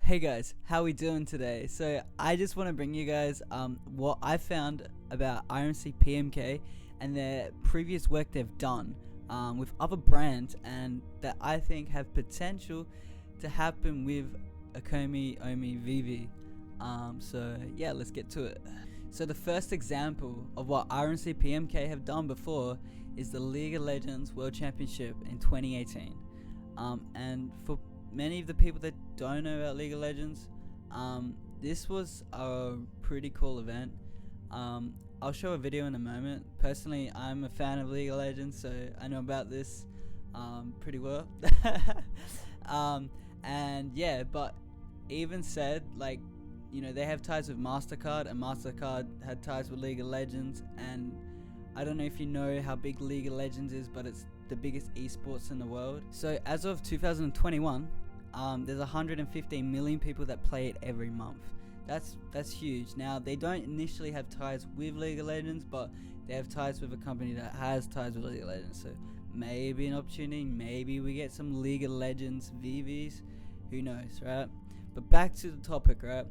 Hey guys, how we doing today? So I just want to bring you guys what I found about R&C PMK and their previous work they've done with other brands, and that I think have potential to happen with Ecomi, Omi, Veve. So yeah, let's get to it. So the first example of what R&C PMK have done before is the League of Legends World Championship in 2018. And for many of the people that don't know about League of Legends, this was a pretty cool event. I'll show a video in a moment. Personally, I'm a fan of League of Legends, so I know about this pretty well. And yeah, but even said, like, they have ties with MasterCard, and MasterCard had ties with League of Legends, and I don't know if you know how big League of Legends is, but it's the biggest esports in the world. So as of 2021, there's 115 million people that play it every month. That's huge. Now, they don't initially have ties with League of Legends, but they have ties with a company that has ties with League of Legends. So maybe an opportunity, maybe we get some League of Legends VVs, who knows, right? But back to the topic, right?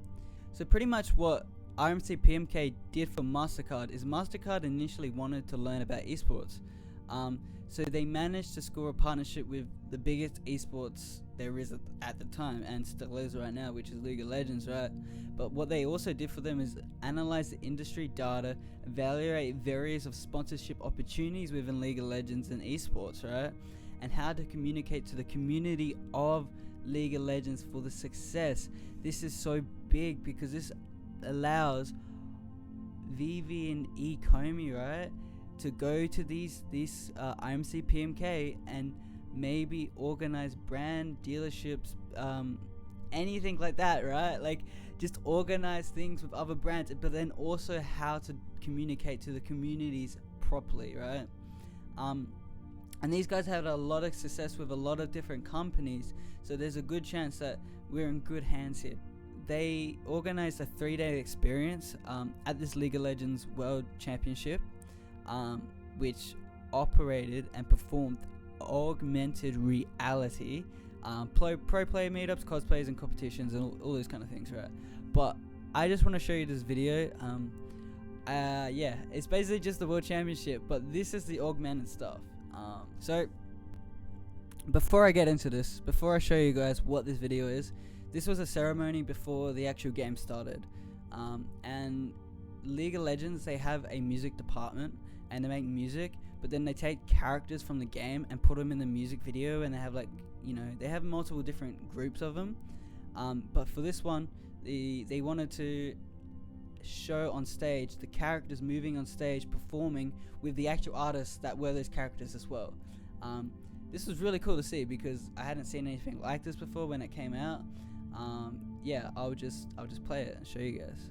So pretty much what R&C PMK did for MasterCard is MasterCard initially wanted to learn about esports. So they managed to score a partnership with the biggest esports there is at the time, and still is right now, which is League of Legends, right? But what they also did for them is analyze the industry data, evaluate various of sponsorship opportunities within League of Legends and esports, right? And how to communicate to the community of League of Legends for the success. This is so big because this allows Veve and Ecomi, right, to go to these R&C PMK and maybe organize brand dealerships, anything like that, right? Like, just organize things with other brands, but then also how to communicate to the communities properly, right? And these guys had a lot of success with a lot of different companies, so there's a good chance that we're in good hands here. They organized a 3-day experience at this League of Legends World Championship, which operated and performed augmented reality, pro player meetups, cosplays, and competitions, and all those kind of things, right? But I just want to show you this video. Yeah, it's basically just the World Championship, but this is the augmented stuff. So before I get into this, before I show you guys what this video is, this was a ceremony before the actual game started. And League of Legends, they have a music department and they make music, but then they take characters from the game and put them in the music video, and they have, like, they have multiple different groups of them. But for this one, they wanted to show on stage the characters moving on stage, performing with the actual artists that were those characters as well. This was really cool to see because I hadn't seen anything like this before when it came out. Yeah, I'll just play it and show you guys.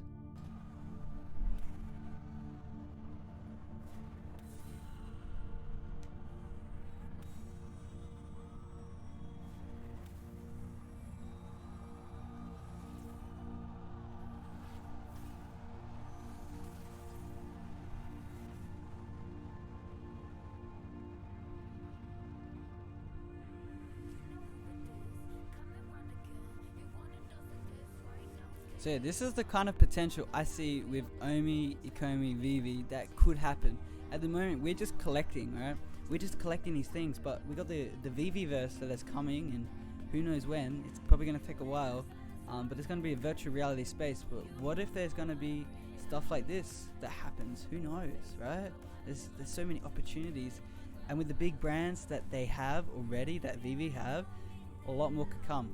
So yeah, this is the kind of potential I see with Omi, Ecomi, Veve that could happen. At the moment, we're just collecting, right? We're just collecting these things, but we got the Veveverse that's coming, and who knows when. It's probably going to take a while, but it's going to be a virtual reality space. But what if there's going to be stuff like this that happens? Who knows, right? There's so many opportunities, and with the big brands that they have already, that Veve have, a lot more could come.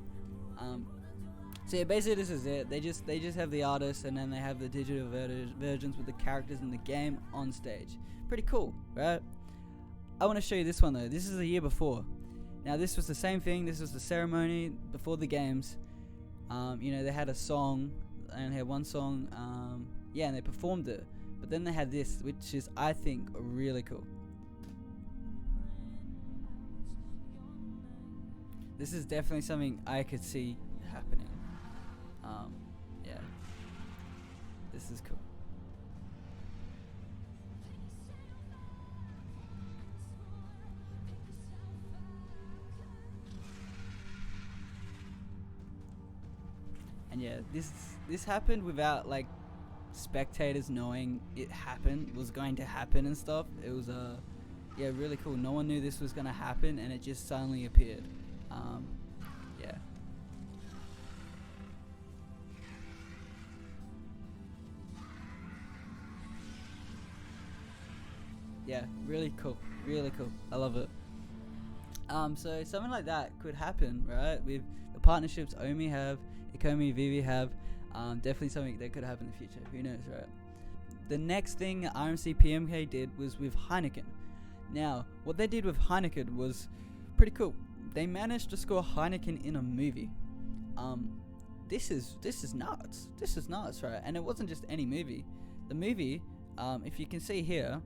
So yeah, basically this is it. They just have the artists, and then they have the digital versions with the characters in the game on stage. Pretty cool, right? I want to show you this one though. This is the year before. Now this was the same thing. This was the ceremony before the games. They had a song, and they had one song. Yeah, and they performed it. But then they had this, which is, I think, really cool. This is definitely something I could see happening. Yeah, this is cool. And yeah, this happened without like spectators knowing it was going to happen and stuff. It was yeah, really cool. No one knew this was gonna happen, and it just suddenly appeared. Yeah. Yeah, really cool. Really cool. I love it. So something like that could happen, right? With the partnerships Omi have, Ecomi, Veve have, definitely something that could happen in the future. Who knows, right? The next thing R&C PMK did was with Heineken. Now, what they did with Heineken was pretty cool. They managed to score Heineken in a movie. This is nuts. This is nuts, right? And it wasn't just any movie. The movie, if you can see here,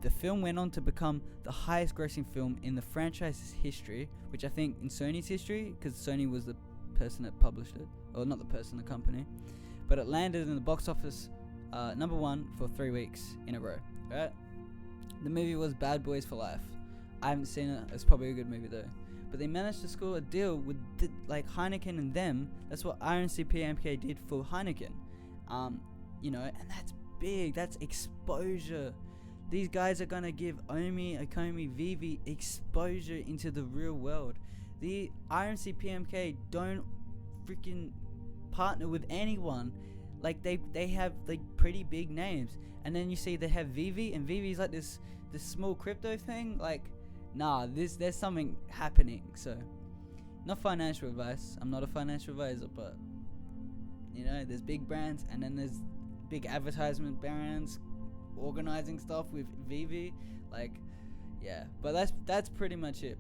the film went on to become the highest grossing film in the franchise's history, which I think in Sony's history, because Sony was the person that published it, or not the person, the company, but it landed in the box office #1 for 3 weeks in a row, right? The movie was Bad Boys for Life. I haven't seen it. It's probably a good movie though. But they managed to score a deal with like Heineken and them. That's what R&C PMK did for Heineken. You know, and that's big. That's exposure. These guys are gonna give Omi, Ecomi, Veve exposure into the real world. The R&C PMK don't freaking partner with anyone. Like they have like pretty big names, and then you see they have Veve, and Vive's like this small crypto thing. Like, nah, there's something happening. So, not financial advice. I'm not a financial advisor, but you know, there's big brands, and then there's big advertisement brands organizing stuff with Veve. Like, yeah, but that's pretty much it.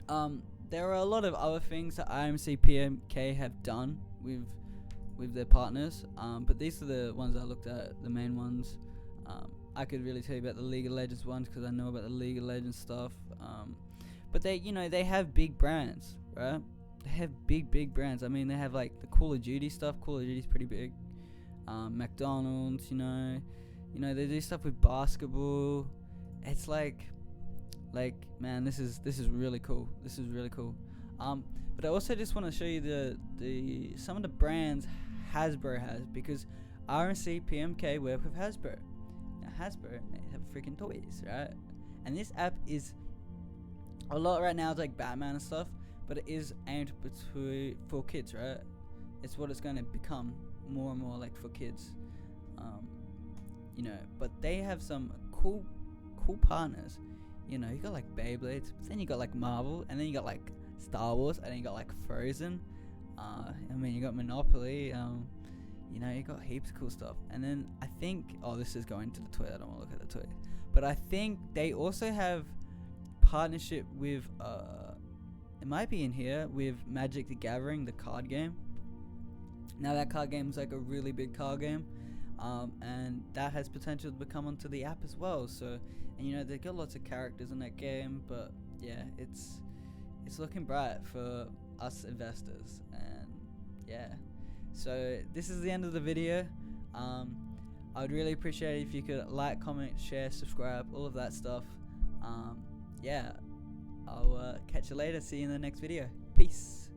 There are a lot of other things that R&C PMK have done with their partners, but these are the ones I looked at, the main ones. I could really tell you about the League of Legends ones because I know about the League of Legends stuff. But they have big brands, right? They have big brands. I mean, they have like the Call of Duty stuff. Call of Duty's pretty big. McDonald's, you know, they do stuff with basketball. It's like man, this is really cool. This is really cool. But I also just want to show you the some of the brands Hasbro has, because R&C PMK work with Hasbro. Now Hasbro, they have freaking toys, right? And this app is a lot right now. It's like Batman and stuff, but it is aimed for kids, right? It's what it's going to become more and more, like for kids. You know, but they have some cool partners. You know, you got like Beyblades, but then you got like Marvel, and then you got like Star Wars, and then you got like Frozen. I mean, you got Monopoly. You know, you got heaps of cool stuff. And then I think, this is going to the toy. I don't want to look at the toy, but I think they also have partnership with it might be in here, with Magic the Gathering, the card game. Now that card game is like a really big card game, and that has potential to become onto the app as well. So, and you know, they've got lots of characters in that game, but yeah, it's looking bright for us investors. And yeah, so this is the end of the video. I would really appreciate it if you could like, comment, share, subscribe, all of that stuff. Yeah, I'll catch you later. See you in the next video. Peace.